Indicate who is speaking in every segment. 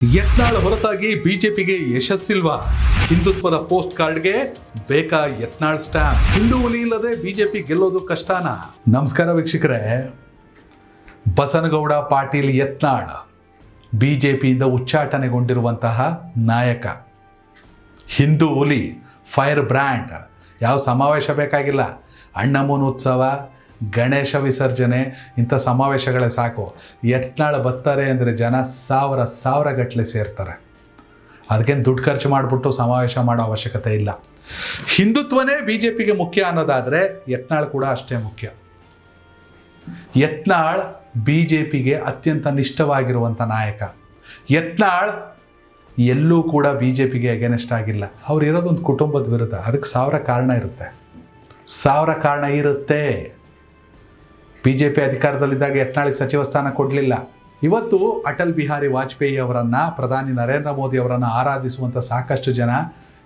Speaker 1: ಯತ್ನಾಳ್ ಹೊರತಾಗಿ ಬಿಜೆಪಿಗೆ ಯಶಸ್ಸಿಲ್ವಾ? ಹಿಂದುತ್ವದ ಪೋಸ್ಟ್ ಕಾರ್ಡ್ಗೆ ಬೇಕಾ ಯತ್ನಾಳ್ ಸ್ಟ್ಯಾಂಪ್? ಹಿಂದೂ ಹುಲಿ ಇಲ್ಲದೆ ಬಿಜೆಪಿ ಗೆಲ್ಲೋದು ಕಷ್ಟನಾ? ನಮಸ್ಕಾರ ವೀಕ್ಷಕರೇ. ಬಸನಗೌಡ ಪಾಟೀಲ್ ಯತ್ನಾಳ್ ಬಿಜೆಪಿಯಿಂದ ಉಚ್ಚಾಟನೆಗೊಂಡಿರುವಂತಹ ನಾಯಕ, ಹಿಂದೂ ಹುಲಿ, ಫೈರ್ ಬ್ರ್ಯಾಂಡ್. ಯಾವ ಸಮಾವೇಶ ಬೇಕಾಗಿಲ್ಲ. ಅಣ್ಣಮ್ಮನ ಉತ್ಸವ, ಗಣೇಶ ವಿಸರ್ಜನೆ, ಇಂಥ ಸಮಾವೇಶಗಳೇ ಸಾಕು. ಯತ್ನಾಳ್ ಬರ್ತಾರೆ ಅಂದರೆ ಜನ ಸಾವಿರ ಗಟ್ಟಲೆ ಸೇರ್ತಾರೆ. ಅದಕ್ಕೇನು ದುಡ್ಡು ಖರ್ಚು ಮಾಡಿಬಿಟ್ಟು ಸಮಾವೇಶ ಮಾಡೋ ಅವಶ್ಯಕತೆ ಇಲ್ಲ. ಹಿಂದುತ್ವನೇ ಬಿ ಜೆ ಪಿಗೆ ಮುಖ್ಯ ಅನ್ನೋದಾದರೆ ಯತ್ನಾಳ್ ಕೂಡ ಅಷ್ಟೇ ಮುಖ್ಯ. ಯತ್ನಾಳ್ ಬಿ ಜೆ ಪಿಗೆ ಅತ್ಯಂತ ನಿಷ್ಠವಾಗಿರುವಂಥ ನಾಯಕ. ಯತ್ನಾಳ್ ಎಲ್ಲೂ ಕೂಡ ಬಿ ಜೆ ಪಿಗೆ ಅಗೇನೆಸ್ಟ್ ಆಗಿಲ್ಲ. ಅವ್ರು ಇರೋದೊಂದು ಕುಟುಂಬದ ವಿರುದ್ಧ. ಅದಕ್ಕೆ ಸಾವಿರ ಕಾರಣ ಇರುತ್ತೆ. ಬಿ ಜೆ ಪಿ ಅಧಿಕಾರದಲ್ಲಿದ್ದಾಗ ಯತ್ನಾಳಿಗೆ ಸಚಿವ ಸ್ಥಾನ ಕೊಡಲಿಲ್ಲ. ಇವತ್ತು ಅಟಲ್ ಬಿಹಾರಿ ವಾಜಪೇಯಿ ಅವರನ್ನು, ಪ್ರಧಾನಿ ನರೇಂದ್ರ ಮೋದಿ ಅವರನ್ನು ಆರಾಧಿಸುವಂಥ ಸಾಕಷ್ಟು ಜನ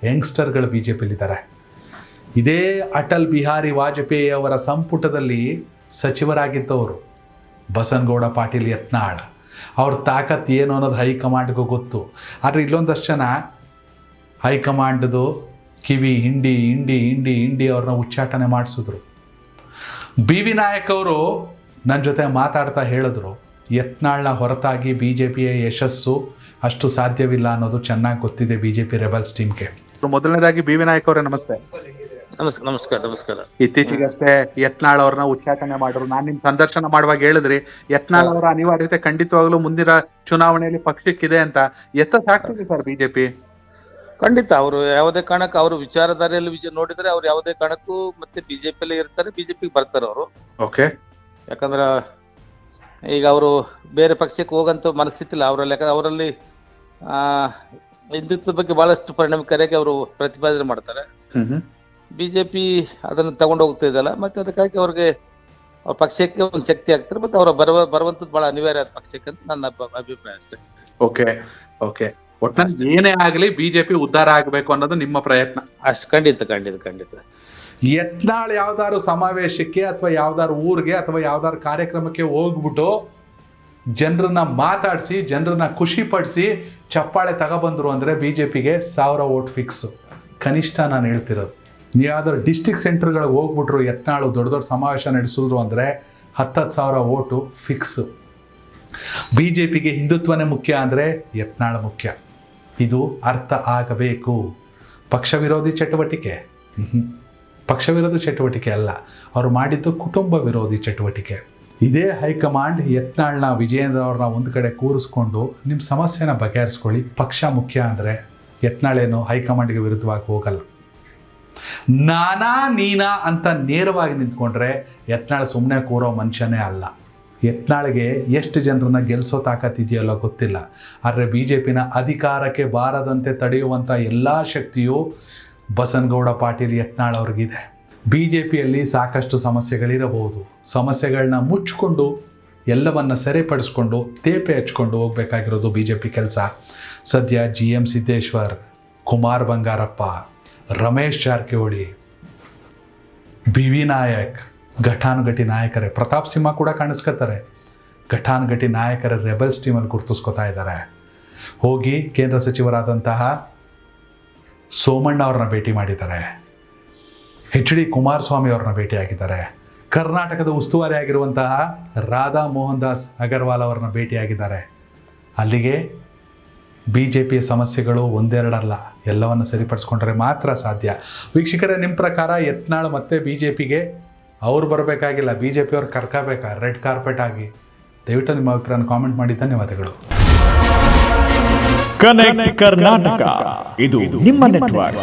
Speaker 1: ಯಂಗ್ಸ್ಟರ್ಗಳು ಬಿ ಜೆ ಪಿಲಿದ್ದಾರೆ. ಇದೇ ಅಟಲ್ ಬಿಹಾರಿ ವಾಜಪೇಯಿ ಅವರ ಸಂಪುಟದಲ್ಲಿ ಸಚಿವರಾಗಿದ್ದವರು ಬಸನಗೌಡ ಪಾಟೀಲ್ ಯತ್ನಾಳ್. ಅವ್ರ ತಾಕತ್ ಏನು ಅನ್ನೋದು ಹೈಕಮಾಂಡ್ಗೂ ಗೊತ್ತು. ಆದರೆ ಇಲ್ಲೊಂದಷ್ಟು ಜನ ಹೈಕಮಾಂಡ್ದು ಕಿವಿ ಹಿಂಡಿ ಅವ್ರನ್ನ ಉಚ್ಚಾಟನೆ ಮಾಡಿಸಿದ್ರು. ಬಿ ವಿ ನಾಯಕ್ ಅವರು ನನ್ನ ಜೊತೆ ಮಾತಾಡ್ತಾ ಹೇಳಿದ್ರು, ಯತ್ನಾಳ್ನ ಹೊರತಾಗಿ ಬಿ ಜೆ ಪಿಯ ಯಶಸ್ಸು ಅಷ್ಟು ಸಾಧ್ಯವಿಲ್ಲ ಅನ್ನೋದು ಚೆನ್ನಾಗಿ ಗೊತ್ತಿದೆ ಬಿ ಜೆ ಪಿ ರೆಬಲ್ಸ್ ಟೀಮ್ಗೆ. ಮೊದಲನೇದಾಗಿ ಬಿ ವಿ ನಾಯಕ್ ಅವರೇ ನಮಸ್ತೆ.
Speaker 2: ನಮಸ್ಕಾರ.
Speaker 1: ಇತ್ತೀಚೆಗಷ್ಟೇ ಯತ್ನಾಳ್ ಅವ್ರನ್ನ ಉಚ್ಚಾಟನೆ ಮಾಡಿದ್ರು. ನಾನು ನಿಮ್ ಸಂದರ್ಶನ ಮಾಡುವಾಗ ಹೇಳಿದ್ರಿ ಯತ್ನಾಳ್ ಅವರ ಅನಿವಾರ್ಯತೆ ಖಂಡಿತವಾಗ್ಲೂ ಮುಂದಿನ ಚುನಾವಣೆಯಲ್ಲಿ ಪಕ್ಷಕ್ಕಿದೆ ಅಂತ. ಆಗ್ತಿದೆ ಸರ್ ಬಿಜೆಪಿ?
Speaker 2: ಖಂಡಿತ ಅವರು ಯಾವುದೇ ಕಾರಣಕ್ಕೂ ಅವರು ವಿಚಾರಧಾರೆಯಲ್ಲಿ ನೋಡಿದ್ರೆ ಅವ್ರು ಯಾವುದೇ ಕಾರಣಕ್ಕೂ ಮತ್ತೆ ಬಿಜೆಪಿಯಲ್ಲಿ ಇರ್ತಾರೆ, ಬಿಜೆಪಿಗೆ ಬರ್ತಾರೆ ಅವರು.
Speaker 1: ಓಕೆ.
Speaker 2: ಯಾಕಂದ್ರೆ ಈಗ ಅವರು ಬೇರೆ ಪಕ್ಷಕ್ಕೆ ಹೋಗಂತ ಮನಸ್ಥಿತಿ ಇಲ್ಲ ಅವರಲ್ಲಿ. ಯಾಕಂದ್ರೆ ಅವರಲ್ಲಿ ಹಿಂದುತ್ವದ ಬಗ್ಗೆ ಬಹಳಷ್ಟು ಪರಿಣಾಮಕಾರಿಯಾಗಿ ಅವರು ಪ್ರತಿಪಾದನೆ ಮಾಡ್ತಾರೆ. ಬಿಜೆಪಿ ಅದನ್ನು ತಗೊಂಡು ಹೋಗ್ತಾ ಇದಲ್ಲ, ಮತ್ತೆ ಅದಕ್ಕಾಗಿ ಅವ್ರಿಗೆ ಅವ್ರ ಪಕ್ಷಕ್ಕೆ ಒಂದು ಶಕ್ತಿ ಆಗ್ತಾರೆ. ಮತ್ತೆ ಅವ್ರ ಬರುವಂತದ್ದು ಬಹಳ ಅನಿವಾರ್ಯ ಪಕ್ಷಕ್ಕೆ ಅಂತ ನನ್ನ ಅಭಿಪ್ರಾಯ ಅಷ್ಟೇ.
Speaker 1: ಓಕೆ. ಒಟ್ಟಿನಲ್ಲಿ ಏನೇ ಆಗಲಿ ಬಿಜೆಪಿ ಉದ್ಧಾರ ಆಗಬೇಕು ಅನ್ನೋದು ನಿಮ್ಮ ಪ್ರಯತ್ನ
Speaker 2: ಅಷ್ಟು. ಖಂಡಿತ.
Speaker 1: ಯತ್ನಾಳ್ ಯಾವ್ದಾದ್ರು ಸಮಾವೇಶಕ್ಕೆ ಅಥವಾ ಯಾವ್ದಾದ್ರು ಊರಿಗೆ ಅಥವಾ ಯಾವ್ದಾದ್ರು ಕಾರ್ಯಕ್ರಮಕ್ಕೆ ಹೋಗ್ಬಿಟ್ಟು ಜನರನ್ನ ಮಾತಾಡಿಸಿ, ಜನರನ್ನ ಖುಷಿ ಪಡಿಸಿ ಚಪ್ಪಾಳೆ ತಗೊಬಂದ್ರು ಅಂದ್ರೆ ಬಿಜೆಪಿಗೆ 1000 ವೋಟ್ ಫಿಕ್ಸ್ ಕನಿಷ್ಠ. ನಾನು ಹೇಳ್ತಿರೋದು, ನೀವು ಯಾವ್ದಾದ್ರು ಡಿಸ್ಟ್ರಿಕ್ಟ್ ಸೆಂಟರ್ಗಳಿಗೆ ಹೋಗ್ಬಿಟ್ರು ಯತ್ನಾಳು ದೊಡ್ಡ ಸಮಾವೇಶ ನಡೆಸಿದ್ರು ಅಂದರೆ 10,000 ವೋಟು ಫಿಕ್ಸ್. ಬಿ ಜೆ ಪಿಗೆ ಹಿಂದುತ್ವನೇ ಮುಖ್ಯ ಅಂದರೆ ಯತ್ನಾಳ್ ಮುಖ್ಯ. ಇದು ಅರ್ಥ ಆಗಬೇಕು. ಪಕ್ಷ ವಿರೋಧಿ ಚಟುವಟಿಕೆ ಅಲ್ಲ, ಅವರು ಮಾಡಿದ್ದು ಕುಟುಂಬ ವಿರೋಧಿ ಚಟುವಟಿಕೆ. ಇದೇ ಹೈಕಮಾಂಡ್ ಯತ್ನಾಳ್ನ, ವಿಜಯೇಂದ್ರ ಅವ್ರನ್ನ ಒಂದು ಕಡೆ ಕೂರಿಸ್ಕೊಂಡು ನಿಮ್ಮ ಸಮಸ್ಯೆನ ಬಗೆಹರಿಸ್ಕೊಳ್ಳಿ, ಪಕ್ಷ ಮುಖ್ಯ ಅಂದರೆ ಯತ್ನಾಳೇನು ಹೈಕಮಾಂಡ್ಗೆ ವಿರುದ್ಧವಾಗಿ ಹೋಗಲ್ಲ. ನೀನಾ ಅಂತ ನೇರವಾಗಿ ನಿಂತ್ಕೊಂಡ್ರೆ ಯತ್ನಾಳ್ ಸುಮ್ಮನೆ ಕೂರೋ ಮನುಷ್ಯನೇ ಅಲ್ಲ. ಯತ್ನಾಳ್ಗೆ ಎಷ್ಟು ಜನರನ್ನ ಗೆಲ್ಲಿಸೋ ತಾಕತ್ತಿದೆಯಲ್ಲ ಗೊತ್ತಿಲ್ಲ. ಆದರೆ ಬಿ ಜೆ ಪಿನ ಅಧಿಕಾರಕ್ಕೆ ಬಾರದಂತೆ ತಡೆಯುವಂಥ ಎಲ್ಲ ಶಕ್ತಿಯು ಬಸನಗೌಡ ಪಾಟೀಲ್ ಯತ್ನಾಳ್ ಅವ್ರಿಗಿದೆ. ಬಿ ಜೆ ಪಿಯಲ್ಲಿ ಸಾಕಷ್ಟು ಸಮಸ್ಯೆಗಳಿರಬಹುದು. ಸಮಸ್ಯೆಗಳನ್ನ ಮುಚ್ಚಿಕೊಂಡು ಎಲ್ಲವನ್ನ ಸರಿಪಡಿಸ್ಕೊಂಡು ತೇಪೆ ಹಚ್ಕೊಂಡು ಹೋಗ್ಬೇಕಾಗಿರೋದು ಬಿ ಜೆ ಪಿ ಕೆಲಸ. ಸದ್ಯ GM Siddeshwar, Kumar Bangarappa, Ramesh Jarkiholi, B V Nayak ಘಟಾನುಘಟಿ ನಾಯಕರೇ. ಪ್ರತಾಪ್ ಸಿಂಹ ಕೂಡ ಕಾಣಿಸ್ಕೊತಾರೆ. ಘಟಾನುಘಟಿ ನಾಯಕರ ರೆಬಲ್ಸ್ ಟೀಮಲ್ಲಿ ಗುರ್ತಿಸ್ಕೊತಾ ಇದ್ದಾರೆ. ಹೋಗಿ ಕೇಂದ್ರ ಸಚಿವರಾದಂತಹ ಸೋಮಣ್ಣ ಅವ್ರನ್ನ ಭೇಟಿ ಮಾಡಿದ್ದಾರೆ. HD ಕುಮಾರಸ್ವಾಮಿ ಅವ್ರನ್ನ ಭೇಟಿಯಾಗಿದ್ದಾರೆ. ಕರ್ನಾಟಕದ ಉಸ್ತುವಾರಿ ಆಗಿರುವಂತಹ ರಾಧಾ ಮೋಹನ್ ದಾಸ್ ಅಗರ್ವಾಲ್ ಅವ್ರನ್ನ ಭೇಟಿಯಾಗಿದ್ದಾರೆ. ಅಲ್ಲಿಗೆ ಬಿ ಜೆ ಪಿಯ ಸಮಸ್ಯೆಗಳು ಒಂದೆರಡಲ್ಲ, ಎಲ್ಲವನ್ನು ಸರಿಪಡಿಸ್ಕೊಂಡ್ರೆ ಮಾತ್ರ ಸಾಧ್ಯ. ವೀಕ್ಷಕರೇ, ನಿಮ್ಮ ಪ್ರಕಾರ ಯತ್ನಾಳ್ ಮತ್ತೆ ಬಿ ಜೆ ಪಿಗೆ ಅವ್ರು ಬರಬೇಕಾಗಿಲ್ಲ, ಬಿ ಜೆ ಪಿ ಅವ್ರು ಕರ್ಕೋಬೇಕಾ ರೆಡ್ ಕಾರ್ಪೆಟ್ ಆಗಿ? ದಯವಿಟ್ಟು ನಿಮ್ಮ ಅಭಿಪ್ರಾಯ ಕಾಮೆಂಟ್ ಮಾಡಿ. ಧನ್ಯವಾದಗಳು.
Speaker 3: ಕನೆಕ್ಟ್ ಕರ್ನಾಟಕ, ಇದು ನಿಮ್ಮ ನೆಟ್ವರ್ಕ್.